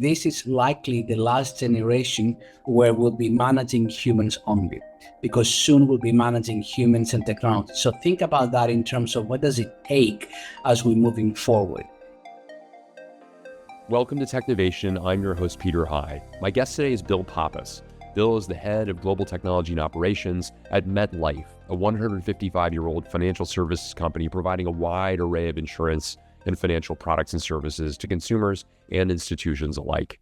this is likely the last generation where we'll be managing humans only, because soon we'll be managing humans and technology. So think about that in terms of what does it take as we're moving forward. Welcome to Technovation. I'm your host, Peter Hyde. My guest today is Bill Pappas. Bill is the head of global technology and operations at MetLife, a 155-year-old financial services company providing a wide array of insurance and financial products and services to consumers and institutions alike.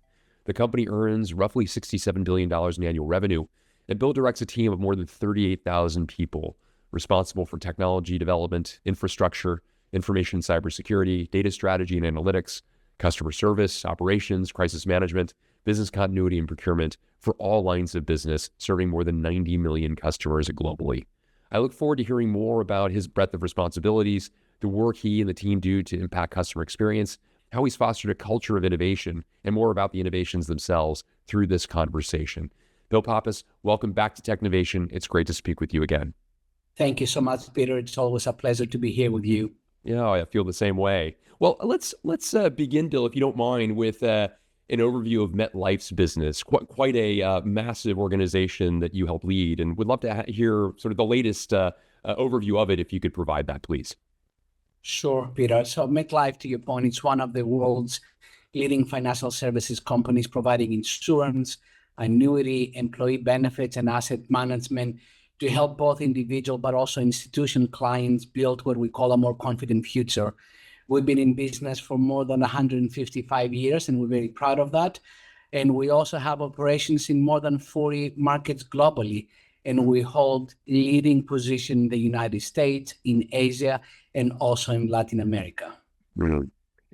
The company earns roughly $67 billion in annual revenue, and Bill directs a team of more than 38,000 people responsible for technology development, infrastructure, information cybersecurity, data strategy and analytics, customer service, operations, crisis management, business continuity, and procurement for all lines of business, serving more than 90 million customers globally. I look forward to hearing more about his breadth of responsibilities, the work he and the team do to impact customer experience, how he's fostered a culture of innovation, and more about the innovations themselves through this conversation. Bill Pappas, welcome back to Technovation. It's great to speak with you again. Thank you so much, Peter. It's always a pleasure to be here with you. Yeah, I feel the same way. Well, let's begin, Bill, if you don't mind, with an overview of MetLife's business. Quite a massive organization that you help lead, and would love to hear sort of the latest overview of it, if you could provide that, please. Sure, Peter. So MetLife, to your point, is one of the world's leading financial services companies providing insurance, annuity, employee benefits, and asset management to help both individual but also institutional clients build what we call a more confident future. We've been in business for more than 155 years, and we're very proud of that. And we also have operations in more than 40 markets globally, and we hold leading position in the United States, in Asia, and also in Latin America. Really?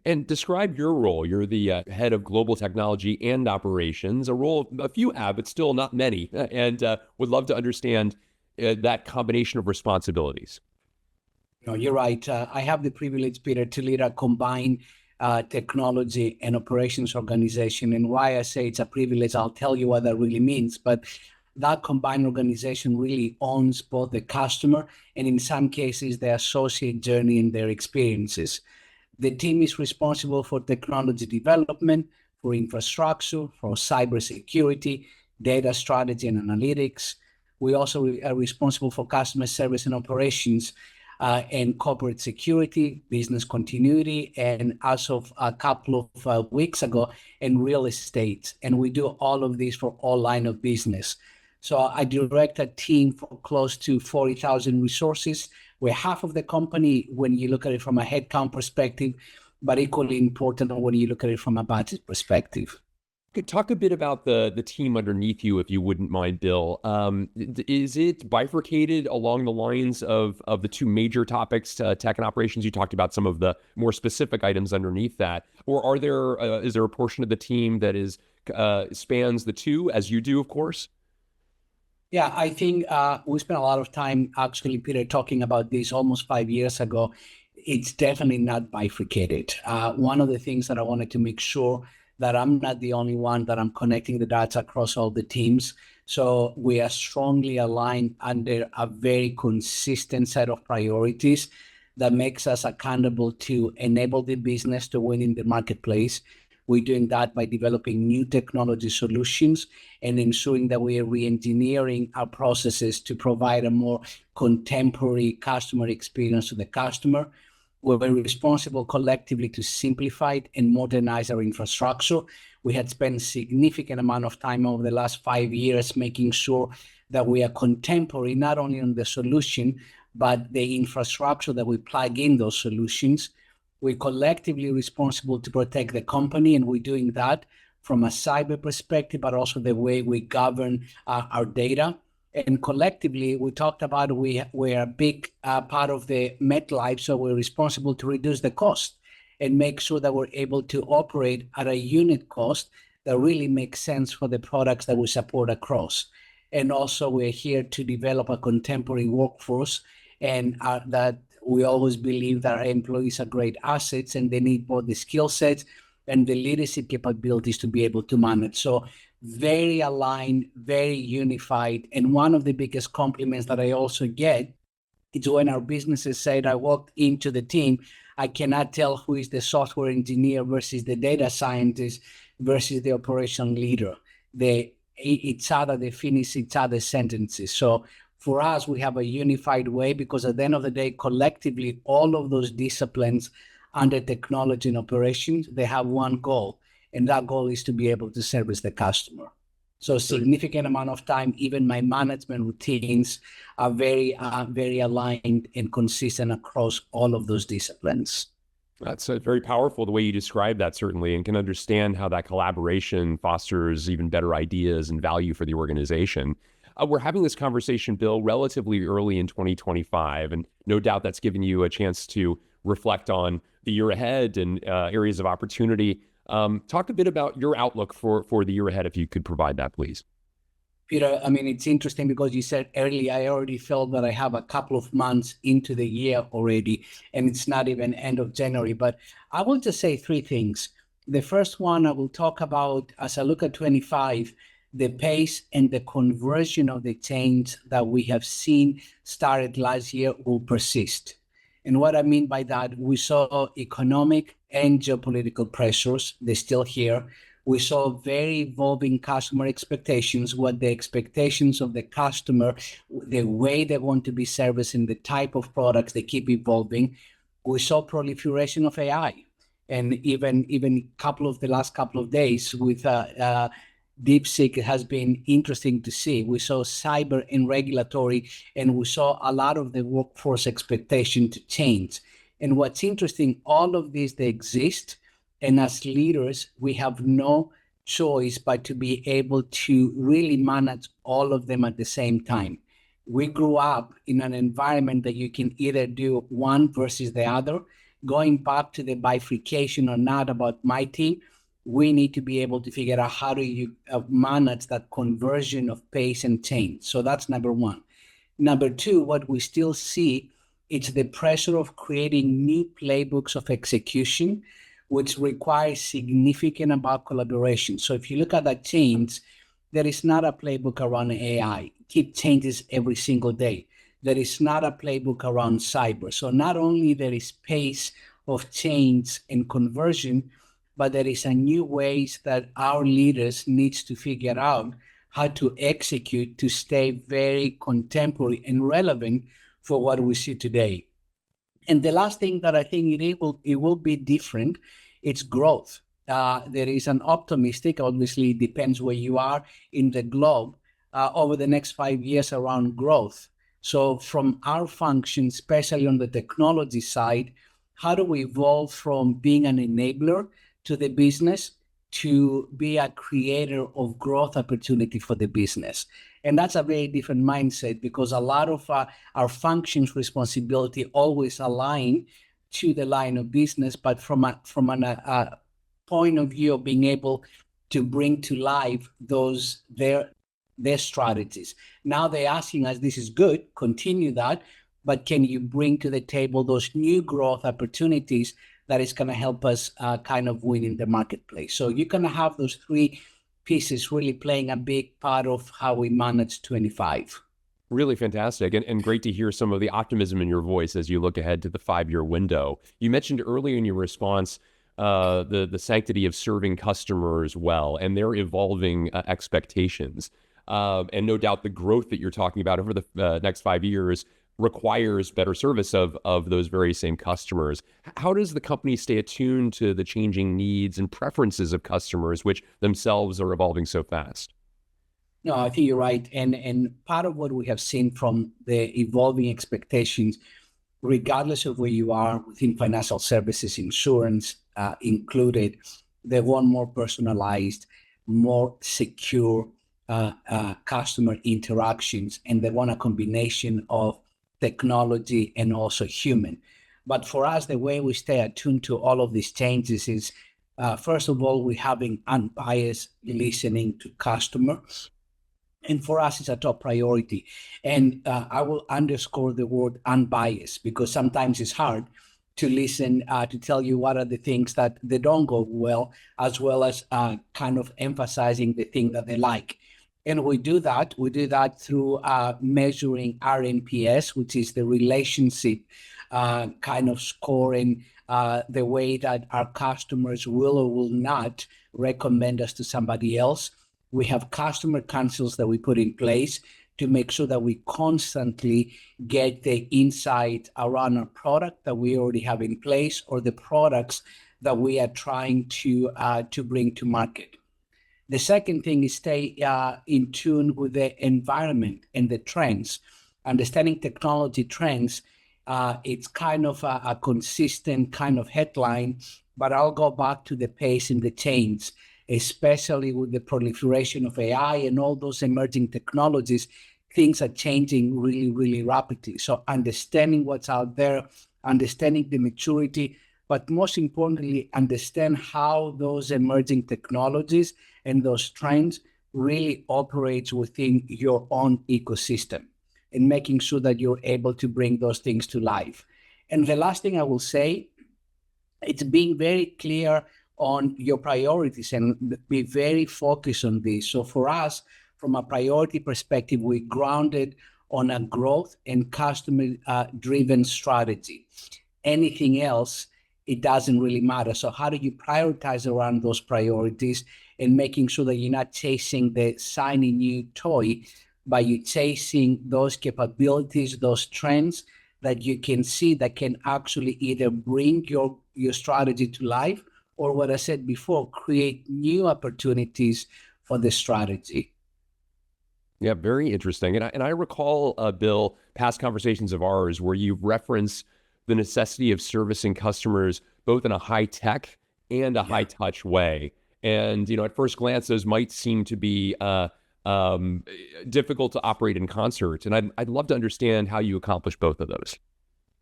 And describe your role. You're the head of global technology and operations, a role a few have, but still not many, and would love to understand that combination of responsibilities. No, you're right. I have the privilege, Peter, to lead a combined technology and operations organization. And why I say it's a privilege, I'll tell you what that really means. But that combined organization really owns both the customer and, in some cases, the associate journey and their experiences. The team is responsible for technology development, for infrastructure, for cybersecurity, data strategy and analytics. We also are responsible for customer service and operations, and corporate security, business continuity, and as of a couple of weeks ago, in real estate. And we do all of this for all line of business. So I direct a team for close to 40,000 resources. We're half of the company when you look at it from a headcount perspective, but equally important when you look at it from a budget perspective. Could talk a bit about the team underneath you, if you wouldn't mind, Bill. Is it bifurcated along the lines of the two major topics, tech and operations? You talked about some of the more specific items underneath that, or is there a portion of the team that spans the two, as you do, of course? Yeah, I think we spent a lot of time, actually, Peter, talking about this almost 5 years ago. It's definitely not bifurcated. One of the things that I wanted to make sure that I'm not the only one, that I'm connecting the dots across all the teams. So we are strongly aligned under a very consistent set of priorities that makes us accountable to enable the business to win in the marketplace. We're doing that by developing new technology solutions and ensuring that we are re-engineering our processes to provide a more contemporary customer experience to the customer. We're responsible collectively to simplify and modernize our infrastructure. We had spent a significant amount of time over the last 5 years making sure that we are contemporary, not only on the solution, but the infrastructure that we plug in those solutions. We're collectively responsible to protect the company, and we're doing that from a cyber perspective, but also the way we govern our data. And collectively, we talked about we're a big part of the MetLife, so we're responsible to reduce the cost and make sure that we're able to operate at a unit cost that really makes sense for the products that we support across. And also, we're here to develop a contemporary workforce, and that we always believe that our employees are great assets, and they need both the skill sets and the leadership capabilities to be able to manage. So very aligned, very unified. And one of the biggest compliments that I also get is when our businesses said, I walked into the team, I cannot tell who is the software engineer versus the data scientist, versus the operation leader. They finish each other's sentences. So for us, we have a unified way because at the end of the day, collectively, all of those disciplines under technology and operations, they have one goal, and that goal is to be able to service the customer. So significant amount of time, even my management routines are very aligned and consistent across all of those disciplines. That's very powerful the way you describe that, certainly, and can understand how that collaboration fosters even better ideas and value for the organization. We're having this conversation, Bill, relatively early in 2025, and no doubt that's given you a chance to reflect on the year ahead and areas of opportunity. Talk a bit about your outlook for the year ahead, if you could provide that, please. Peter, I mean, it's interesting because you said earlier, I already felt that I have a couple of months into the year already, and it's not even end of January. But I will just say three things. The first one I will talk about as I look at 25, the pace and the conversion of the change that we have seen started last year will persist. And what I mean by that, we saw economic and geopolitical pressures. They're still here. We saw very evolving customer expectations, what the expectations of the customer, the way they want to be serviced and the type of products they keep evolving. We saw proliferation of AI. And even the last couple of days with DeepSeek, it has been interesting to see. We saw cyber and regulatory, and we saw a lot of the workforce expectation to change. And what's interesting, all of these, they exist. And as leaders, we have no choice but to be able to really manage all of them at the same time. We grew up in an environment that you can either do one versus the other. Going back to the bifurcation or not about my team, we need to be able to figure out how do you manage that conversion of pace and change. So that's number one. Number two, what we still see, it's the pressure of creating new playbooks of execution, which requires significant about collaboration. So if you look at that change, there is not a playbook around AI. It changes every single day. There is not a playbook around cyber. So not only there is pace of change and conversion, but there is a new ways that our leaders needs to figure out how to execute to stay very contemporary and relevant for what we see today. And the last thing that I think it will be different, it's growth. There is an optimistic, obviously it depends where you are in the globe, over the next 5 years around growth. So from our function, especially on the technology side, how do we evolve from being an enabler to the business to be a creator of growth opportunity for the business? And that's a very different mindset because a lot of our functions responsibility always align to the line of business, but from a point of view of being able to bring to life their strategies. Now they're asking us, this is good, continue that, but can you bring to the table those new growth opportunities that is going to help us kind of win in the marketplace? So you're going to have those three pieces really playing a big part of how we manage 25. Really fantastic, and great to hear some of the optimism in your voice as you look ahead to the 5-year window. You mentioned earlier in your response the sanctity of serving customers well and their evolving expectations. And no doubt the growth that you're talking about over the next 5 years requires better service of those very same customers. How does the company stay attuned to the changing needs and preferences of customers, which themselves are evolving so fast? No, I think you're right. And part of what we have seen from the evolving expectations, regardless of where you are within financial services, insurance included, they want more personalized, more secure customer interactions, and they want a combination of technology and also human. But for us, the way we stay attuned to all of these changes is, first of all, we're having unbiased listening to customers. And for us, it's a top priority. And I will underscore the word unbiased because sometimes it's hard to listen to tell you what are the things that they don't go well as kind of emphasizing the thing that they like. And we do that through measuring RNPS, which is the relationship kind of scoring the way that our customers will or will not recommend us to somebody else. We have customer councils that we put in place to make sure that we constantly get the insight around our product that we already have in place or the products that we are trying to bring to market. The second thing is stay in tune with the environment and the trends. Understanding technology trends, it's kind of a consistent kind of headline, but I'll go back to the pace and the change, especially with the proliferation of AI and all those emerging technologies. Things are changing really, really rapidly. So understanding what's out there, understanding the maturity, but most importantly, understand how those emerging technologies and those trends really operates within your own ecosystem and making sure that you're able to bring those things to life. And the last thing I will say, it's being very clear on your priorities and be very focused on this. So for us, from a priority perspective, we grounded on a growth and customer-driven strategy. Anything else, it doesn't really matter. So how do you prioritize around those priorities and making sure that you're not chasing the shiny new toy, but you're chasing those capabilities, those trends that you can see that can actually either bring your strategy to life or, what I said before, create new opportunities for the strategy. Yeah, very interesting. And I recall, Bill, past conversations of ours where you've referenced the necessity of servicing customers both in a high tech and a high touch way. And, at first glance, those might seem to be difficult to operate in concert. And I'd love to understand how you accomplish both of those.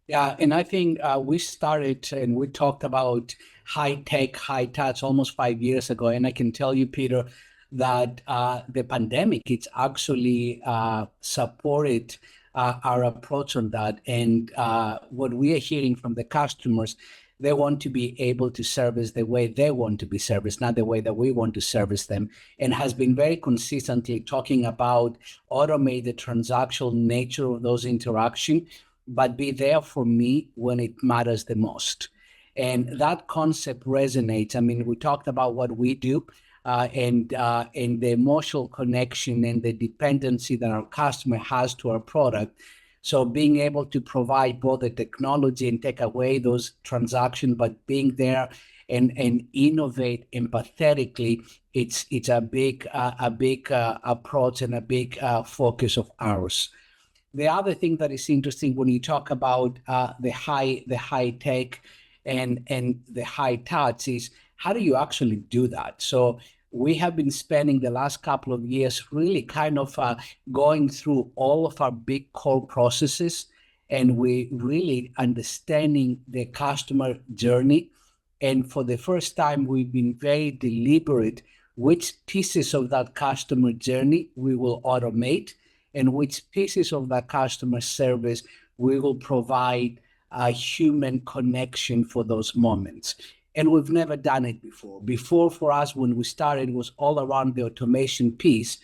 Yeah, and I think we started and we talked about high tech, high touch almost 5 years ago. And I can tell you, Peter, that the pandemic, it's actually supported our approach on that. And what we are hearing from the customers, they want to be able to service the way they want to be serviced, not the way that we want to service them, and has been very consistently talking about automate the transactional nature of those interactions, but be there for me when it matters the most. And that concept resonates. I mean, we talked about what we do, and the emotional connection and the dependency that our customer has to our product. So being able to provide both the technology and take away those transactions, but being there and innovate empathetically, it's a big approach and a big focus of ours. The other thing that is interesting when you talk about the high tech and the high touch is how do you actually do that? So we have been spending the last couple of years really kind of going through all of our big core processes, and we really understanding the customer journey. And for the first time, we've been very deliberate which pieces of that customer journey we will automate and which pieces of that customer service we will provide a human connection for those moments. And we've never done it before. Before, for us, when we started, it was all around the automation piece.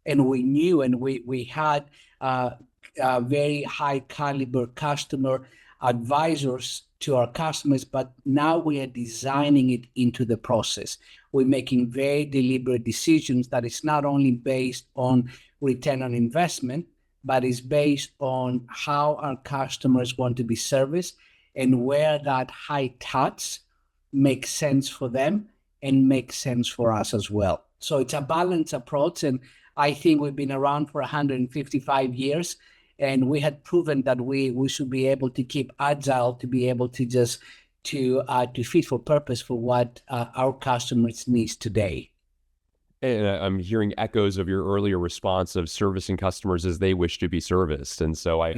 And we knew and we had very high caliber customer advisors to our customers, but now we are designing it into the process. We're making very deliberate decisions that is not only based on return on investment, but is based on how our customers want to be serviced and where that high touch makes sense for them and makes sense for us as well. So it's a balanced approach, and I think we've been around for 155 years, and we had proven that we should be able to keep agile to be able to just to fit for purpose for what our customers needs today. And I'm hearing echoes of your earlier response of servicing customers as they wish to be serviced. And so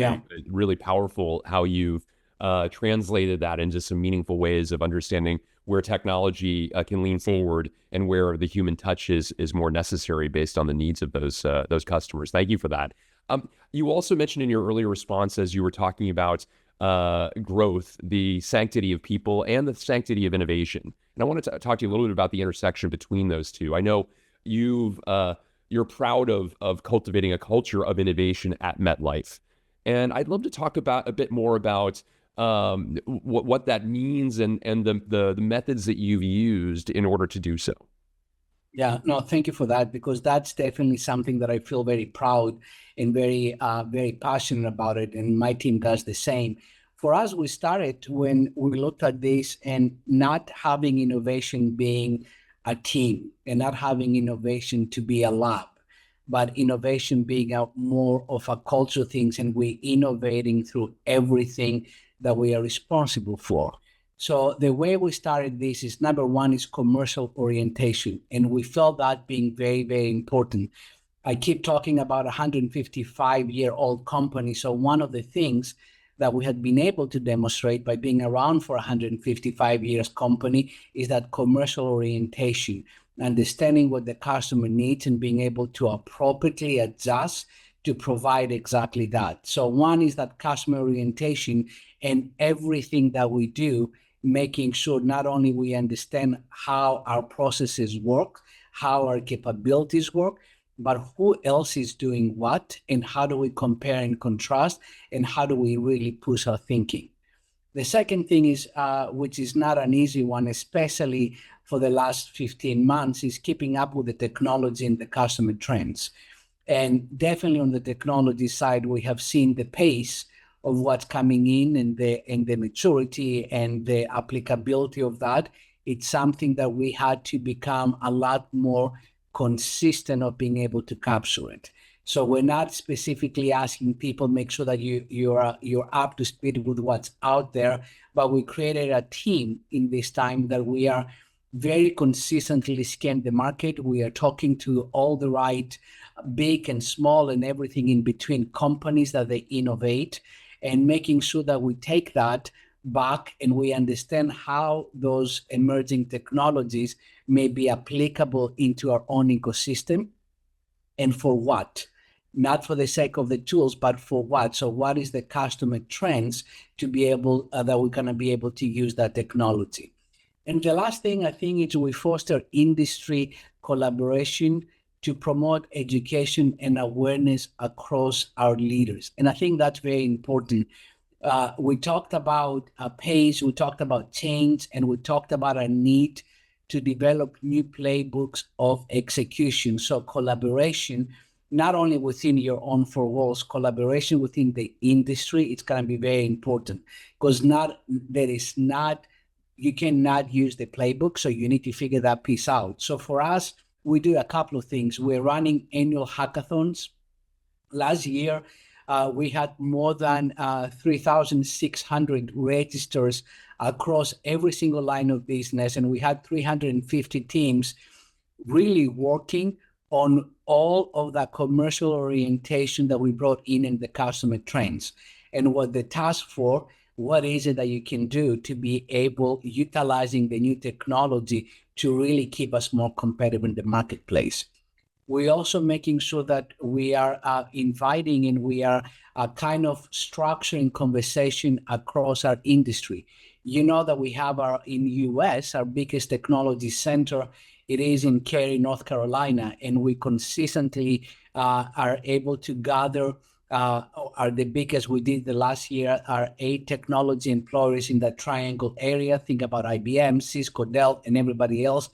really powerful how you've translated that into some meaningful ways of understanding where technology can lean forward and where the human touch is more necessary based on the needs of those customers. Thank you for that. You also mentioned in your earlier response, as you were talking about growth, the sanctity of people and the sanctity of innovation. And I wanted to talk to you a little bit about the intersection between those two. I know you're proud of cultivating a culture of innovation at MetLife. And I'd love to talk about a bit more about what that means and the methods that you've used in order to do so. Yeah, no, thank you for that, because that's definitely something that I feel very proud and very passionate about it. And my team does the same. For us, we started when we looked at this and not having innovation being a team and not having innovation to be a lab, but innovation being a more of a culture things, and we innovating through everything that we are responsible for. So the way we started this is, number one is commercial orientation. And we felt that being very important. I keep talking about a 155-year-old company. So one of the things that we had been able to demonstrate by being around for 155 years company is that commercial orientation, understanding what the customer needs and being able to appropriately adjust to provide exactly that. So one is that customer orientation, and everything that we do, making sure not only we understand how our processes work, how our capabilities work, but who else is doing what, and how do we compare and contrast, and how do we really push our thinking. The second thing is, which is not an easy one, especially for the last 15 months, is keeping up with the technology and the customer trends. And definitely on the technology side, we have seen the pace of what's coming in and the maturity and the applicability of that. It's something that we had to become a lot more consistent of being able to capture it. So we're not specifically asking people, make sure that you're up to speed with what's out there, but we created a team in this time that we are very consistently scan the market. We are talking to all the right big and small and everything in between companies that they innovate, and making sure that we take that back and we understand how those emerging technologies may be applicable into our own ecosystem, and for what. Not for the sake of the tools, but for what. So what is the customer trends to be able, that we're going to be able to use that technology. And the last thing I think is we foster industry collaboration to promote education and awareness across our leaders. And I think that's very important. We talked about pace, we talked about change, and we talked about a need to develop new playbooks of execution. So collaboration, not only within your own four walls, collaboration within the industry, it's going to be very important, because you cannot use the playbook, so you need to figure that piece out. So for us, we do a couple of things. We're running annual hackathons. Last year, we had more than 3,600 registers across every single line of business, and we had 350 teams really working on all of that commercial orientation that we brought in the customer trends. And what the task for, what is it that you can do to be able, utilizing the new technology to really keep us more competitive in the marketplace. We're also making sure that we are inviting and we are kind of structuring conversation across our industry. You know that we have in the US, our biggest technology center, it is in Cary, North Carolina, and we consistently are able to gather are the biggest. We did the last year are 8 technology employers in that triangle area. Think about IBM, Cisco, Dell, and everybody else,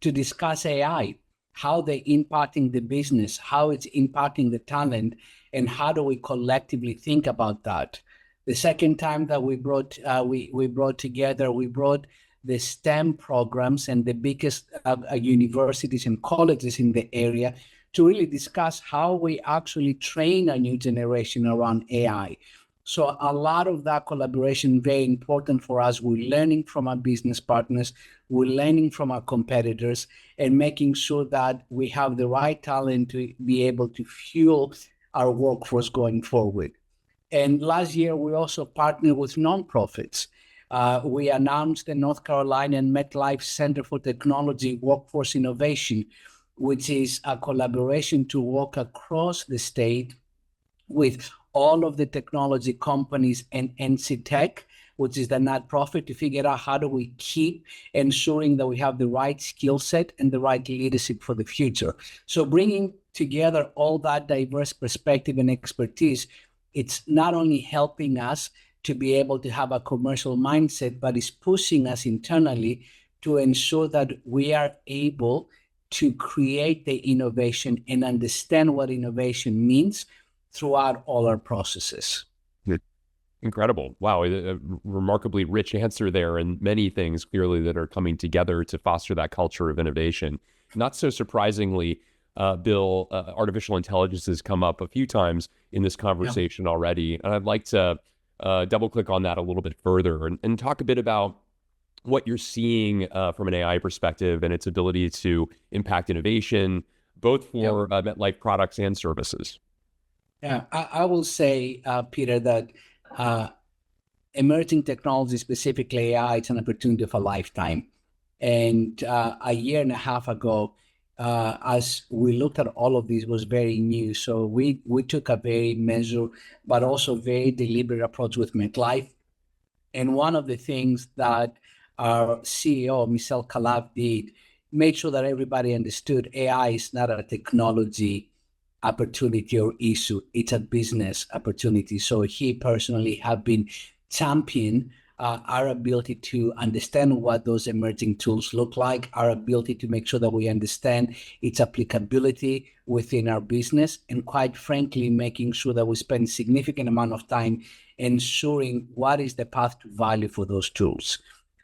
to discuss AI, how they're impacting the business, how it's impacting the talent, and how do we collectively think about that. The second time that we brought the STEM programs and the biggest universities and colleges in the area to really discuss how we actually train a new generation around AI. So a lot of that collaboration, very important for us. We're learning from our business partners, we're learning from our competitors, and making sure that we have the right talent to be able to fuel our workforce going forward. And last year, we also partnered with nonprofits. We announced the North Carolina and MetLife's Center for Technology Workforce Innovation, which is a collaboration to work across the state with all of the technology companies and NC Tech, which is the nonprofit, to figure out how do we keep ensuring that we have the right skill set and the right leadership for the future. So bringing together all that diverse perspective and expertise, it's not only helping us to be able to have a commercial mindset, but is pushing us internally to ensure that we are able to create the innovation and understand what innovation means throughout all our processes. Incredible. Wow. A remarkably rich answer there, and many things clearly that are coming together to foster that culture of innovation. Not so surprisingly, Bill, artificial intelligence has come up a few times in this conversation already. And I'd like to double click on that a little bit further and talk a bit about what you're seeing from an AI perspective and its ability to impact innovation, both for MetLife products and services. Yeah, I will say, Peter, that emerging technology, specifically AI, it's an opportunity of a lifetime. And a year and a half ago, as we looked at all of this, was very new. So we took a very measured, but also very deliberate approach with MetLife. And one of the things that our CEO, Michelle Calab, did, made sure that everybody understood AI is not a technology opportunity or issue, it's a business opportunity. So he personally have been championing our ability to understand what those emerging tools look like, our ability to make sure that we understand its applicability within our business, and quite frankly, making sure that we spend significant amount of time ensuring what is the path to value for those tools.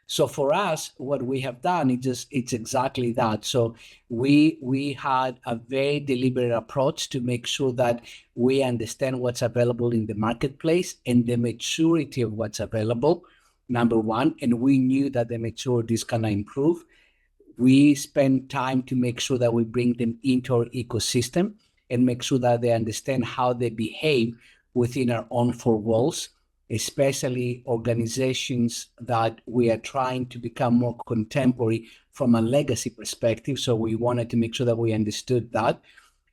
So for us, what we have done, it's exactly that. So we had a very deliberate approach to make sure that we understand what's available in the marketplace and the maturity of what's available, number one, and we knew that the maturity is gonna improve. We spend time to make sure that we bring them into our ecosystem and make sure that they understand how they behave within our own four walls, especially organizations that we are trying to become more contemporary from a legacy perspective. So we wanted to make sure that we understood that.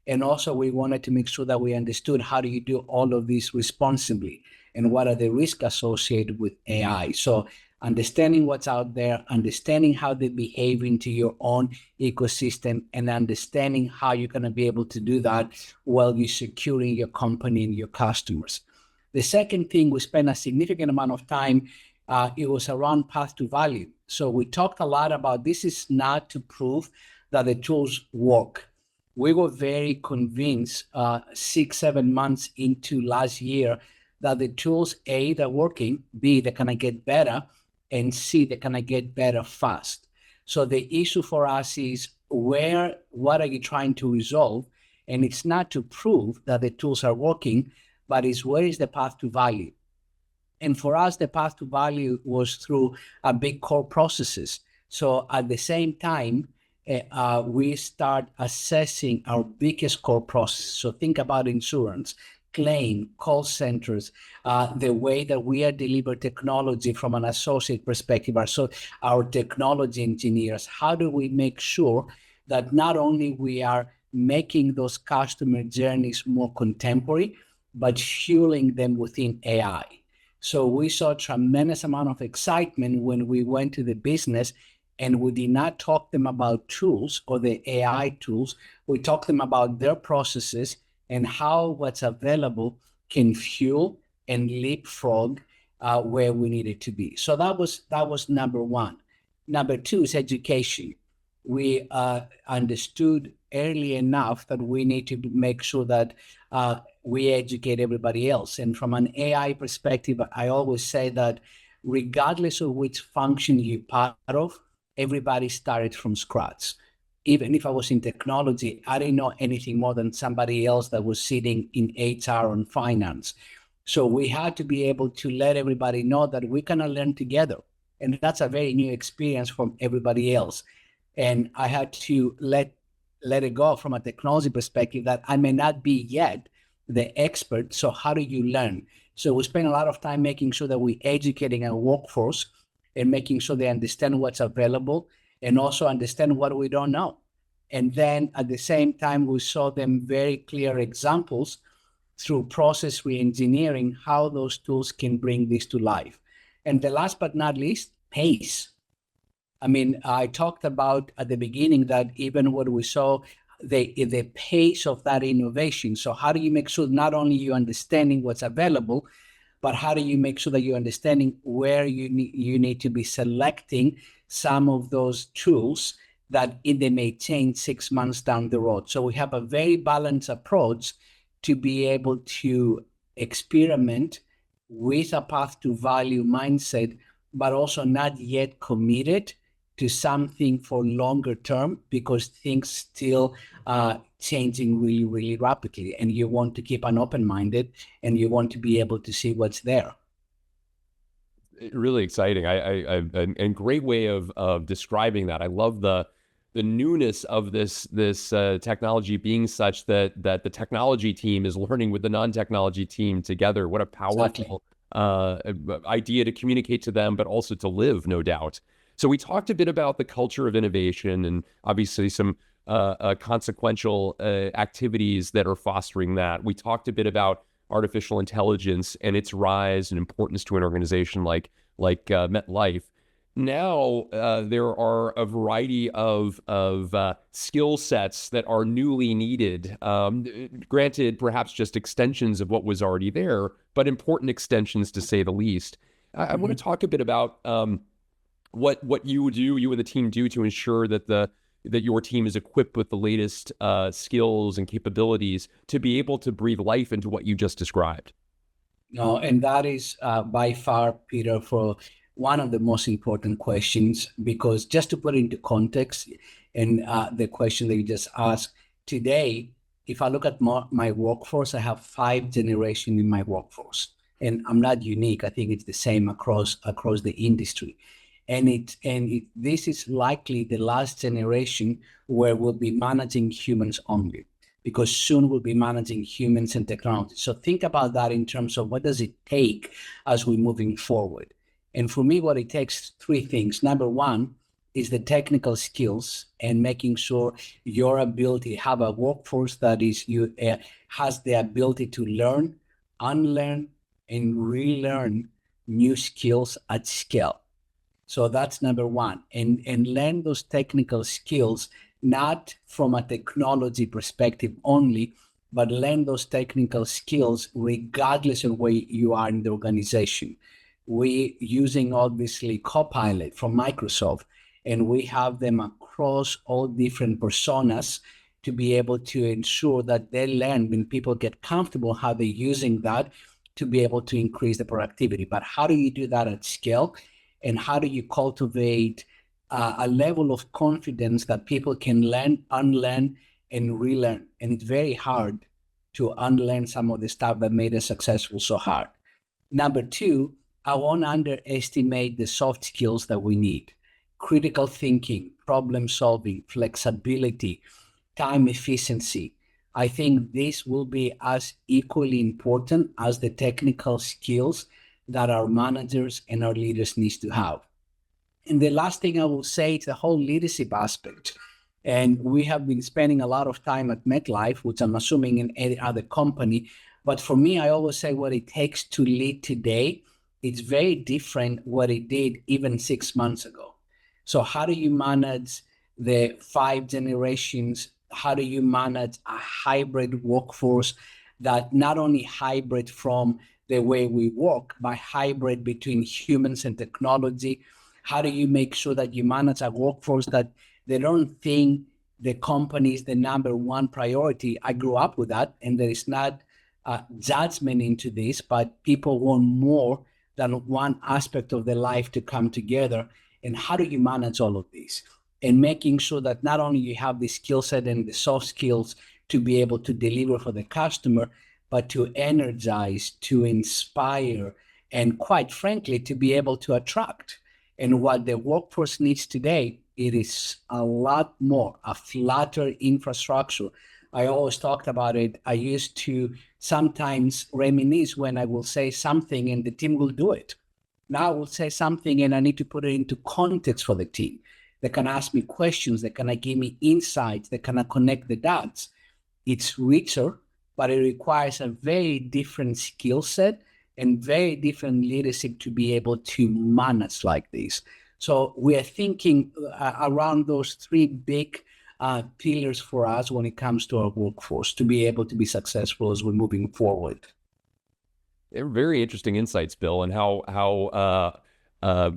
And also we wanted to make sure that we understood how do you do all of this responsibly and what are the risks associated with AI. So understanding what's out there, understanding how they behave into your own ecosystem, and understanding how you're going to be able to do that while you're securing your company and your customers. The second thing, we spent a significant amount of time, it was around path to value. So we talked a lot about this is not to prove that the tools work. We were very convinced 6-7 months into last year that the tools, A, they're working, B, they're gonna get better, and C, they're gonna get better fast. So the issue for us is what are you trying to resolve? And it's not to prove that the tools are working, but is where is the path to value? And for us, the path to value was through a big core processes. So at the same time, we start assessing our biggest core process. So think about insurance, claim, call centers, the way that we are deliver technology from an associate perspective, our technology engineers, how do we make sure that not only we are making those customer journeys more contemporary, but fueling them within AI. So we saw a tremendous amount of excitement when we went to the business, and we did not talk them about tools or the AI tools. We talked them about their processes and how what's available can fuel and leapfrog where we need it to be. So that was number one. Number two is education. We understood early enough that we need to make sure that we educate everybody else. And from an AI perspective, I always say that regardless of which function you're part of, everybody started from scratch. Even if I was in technology, I didn't know anything more than somebody else that was sitting in HR and finance. So we had to be able to let everybody know that we can learn together. And that's a very new experience from everybody else. And I had to let it go from a technology perspective that I may not be yet the expert. So how do you learn? So we spend a lot of time making sure that we're educating our workforce and making sure they understand what's available and also understand what we don't know. And then at the same time, we saw them very clear examples through process re-engineering, how those tools can bring this to life. And the last but not least, pace. I mean, I talked about at the beginning that even what we saw, the pace of that innovation. So how do you make sure not only you understanding what's available, but how do you make sure that you're understanding where you need to be selecting some of those tools that they may change 6 months down the road. So we have a very balanced approach to be able to experiment with a path to value mindset, but also not yet committed to something for longer term, because things still changing really, really rapidly. And you want to keep an open-minded, and you want to be able to see what's there. Really exciting. And great way of describing that. I love the newness of this technology being such that the technology team is learning with the non-technology team together. What a powerful idea to communicate to them, but also to live, no doubt. So we talked a bit about the culture of innovation and obviously some consequential activities that are fostering that. We talked a bit about artificial intelligence and its rise and importance to an organization like MetLife. Now there are a variety of skill sets that are newly needed. Granted, perhaps just extensions of what was already there, but important extensions to say the least. I want to talk a bit about what you and the team do to ensure that your team is equipped with the latest skills and capabilities to be able to breathe life into what you just described. No, and that is by far, Peter, for one of the most important questions, because just to put it into context, and the question that you just asked today, if I look at my workforce, I have 5 generations in my workforce, and I'm not unique. I think it's the same across the industry. And this is likely the last generation where we'll be managing humans only, because soon we'll be managing humans and technology. So think about that in terms of what does it take as we're moving forward. And for me, what it takes, 3 things. Number one is the technical skills and making sure your ability, have a workforce that is has the ability to learn, unlearn, and relearn new skills at scale. So that's number one, and learn those technical skills, not from a technology perspective only, but learn those technical skills regardless of where you are in the organization. We using obviously Copilot from Microsoft, and we have them across all different personas to be able to ensure that they learn, when people get comfortable, how they're using that to be able to increase the productivity. But how do you do that at scale? And how do you cultivate a level of confidence that people can learn, unlearn, and relearn? And it's very hard to unlearn some of the stuff that made us successful so hard. Number 2, I won't underestimate the soft skills that we need. Critical thinking, problem solving, flexibility, time efficiency. I think this will be as equally important as the technical skills that our managers and our leaders need to have. And the last thing I will say is the whole leadership aspect. And we have been spending a lot of time at MetLife, which I'm assuming in any other company. But for me, I always say what it takes to lead today, it's very different what it did even 6 months ago. So how do you manage the 5 generations? How do you manage a hybrid workforce that not only hybrid from the way we work, but hybrid between humans and technology? How do you make sure that you manage a workforce that they don't think the company is the number one priority? I grew up with that, and there is not judgment into this, but people want more than one aspect of their life to come together. And how do you manage all of this? And making sure that not only you have the skill set and the soft skills to be able to deliver for the customer, but to energize, to inspire, and quite frankly, to be able to attract. And what the workforce needs today, it is a lot more, a flatter infrastructure. I always talked about it. I used to sometimes reminisce when I will say something and the team will do it. Now I will say something and I need to put it into context for the team. They can ask me questions, they can give me insights, they can connect the dots. It's richer, but it requires a very different skill set and very different leadership to be able to manage like this. So we are thinking around those 3 big pillars for us when it comes to our workforce to be able to be successful as we're moving forward. They're very interesting insights, Bill, and how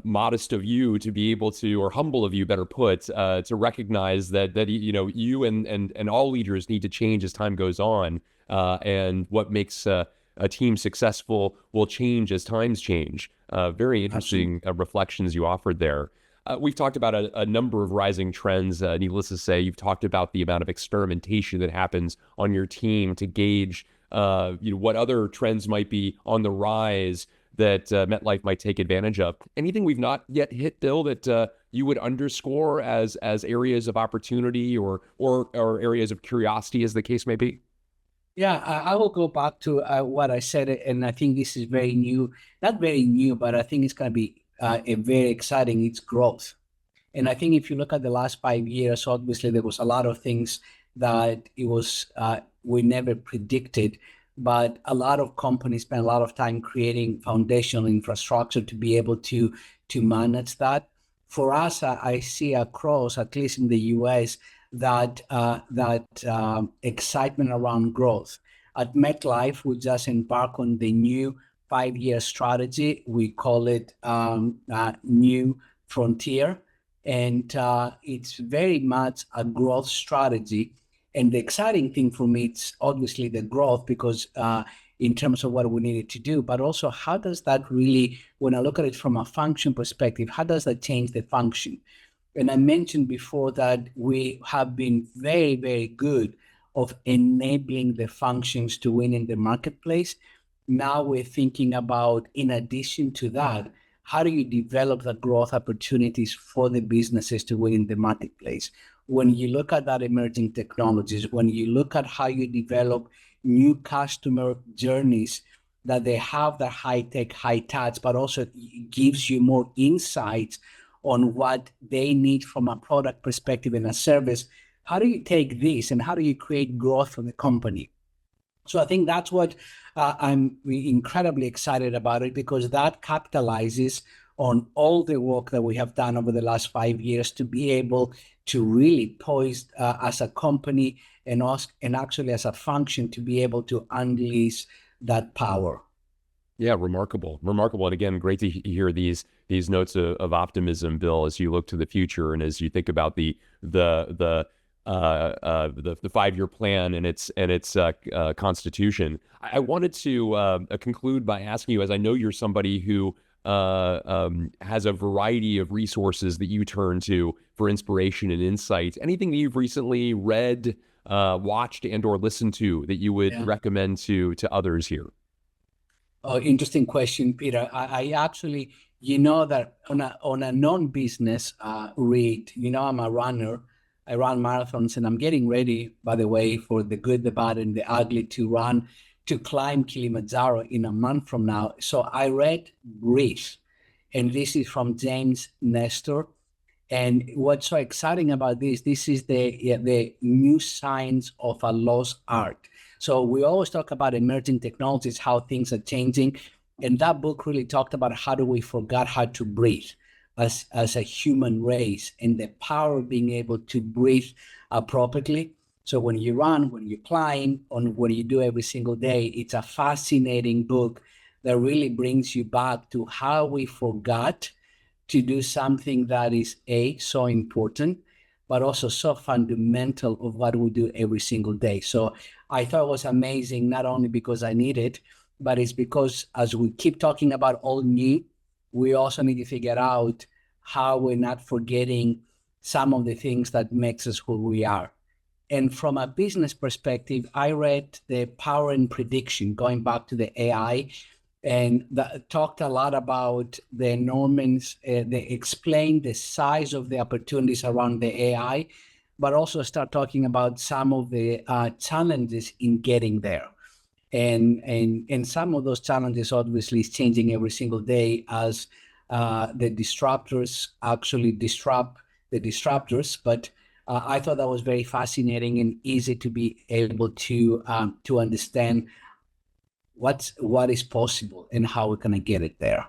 modest of you to be able to, or humble of you, better put, to recognize that you and all leaders need to change as time goes on, and what makes a team successful will change as times change. Very Absolutely. interesting reflections you offered there. We've talked about a number of rising trends. Needless to say, you've talked about the amount of experimentation that happens on your team to gauge what other trends might be on the rise that MetLife might take advantage of. Anything we've not yet hit, Bill, that you would underscore as areas of opportunity or areas of curiosity, as the case may be? Yeah, I will go back to what I said, and I think this is very new, not very new, but I think it's going to be a very exciting. It's growth. And I think if you look at the last 5 years, obviously there was a lot of things that it was we never predicted, but a lot of companies spend a lot of time creating foundational infrastructure to be able to manage that. For us, I see across, at least in the US, that excitement around growth. At MetLife, we just embarked on the new 5-year strategy. We call it New Frontier, and it's very much a growth strategy. And the exciting thing for me, it's obviously the growth, because in terms of what we needed to do, but also how does that really, when I look at it from a function perspective, how does that change the function? And I mentioned before that we have been very, very good of enabling the functions to win in the marketplace. Now we're thinking about, in addition to that, how do you develop the growth opportunities for the businesses to win in the marketplace? When you look at that emerging technologies, when you look at how you develop new customer journeys, that they have the high tech, high touch, but also gives you more insights on what they need from a product perspective and a service. How do you take this and how do you create growth for the company? So I think that's what I'm incredibly excited about it, because that capitalizes on all the work that we have done over the last 5 years to be able to really poise as a company and actually as a function to be able to unleash that power. Yeah, remarkable, remarkable, and again, great to hear these notes of optimism, Bill, as you look to the future and as you think about the 5-year plan and its constitution. I wanted to conclude by asking you, as I know you're somebody who has a variety of resources that you turn to for inspiration and insight. Anything that you've recently read, watched, and/or listened to that you would Yeah. recommend to others here? Oh, interesting question, Peter. I actually, you know, that on a non-business read, you know, I'm a runner. I run marathons, and I'm getting ready, by the way, for the good, the bad, and the ugly to climb Kilimanjaro in a month from now. So I read Breathe, and this is from James Nestor. And what's so exciting about this is the new science of a lost art. So we always talk about emerging technologies, how things are changing. And that book really talked about how do we forget how to breathe as a human race, and the power of being able to breathe appropriately. So when you run, when you climb, on what you do every single day, it's a fascinating book that really brings you back to how we forgot to do something that is so important, but also so fundamental of what we do every single day. So I thought it was amazing, not only because I need it, but it's because as we keep talking about all new, we also need to figure out how we're not forgetting some of the things that makes us who we are. And from a business perspective, I read The Power in Prediction, going back to the AI, and that talked a lot about the enormous, they explained the size of the opportunities around the AI, but also start talking about some of the challenges in getting there. And some of those challenges obviously is changing every single day as the disruptors actually disrupt the disruptors. But I thought that was very fascinating and easy to be able to understand what is possible and how we're going to get it there.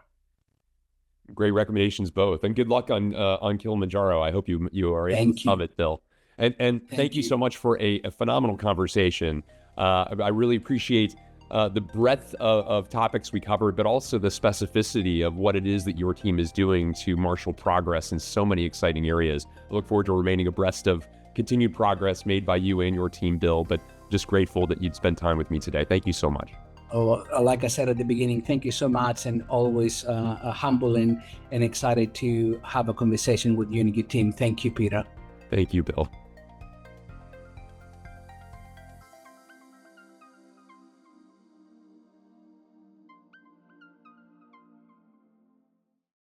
Great recommendations both, and good luck on Kilimanjaro. I hope you are able to Thank you. summit, Bill. And thank Thank you so you. much for a phenomenal conversation. I really appreciate the breadth of topics we covered, but also the specificity of what it is that your team is doing to marshal progress in so many exciting areas. I look forward to remaining abreast of continued progress made by you and your team, Bill, but just grateful that you'd spend time with me today. Thank you so much. Oh, like I said at the beginning, thank you so much, and always humble and excited to have a conversation with you and your team. Thank you, Peter. Thank you, Bill.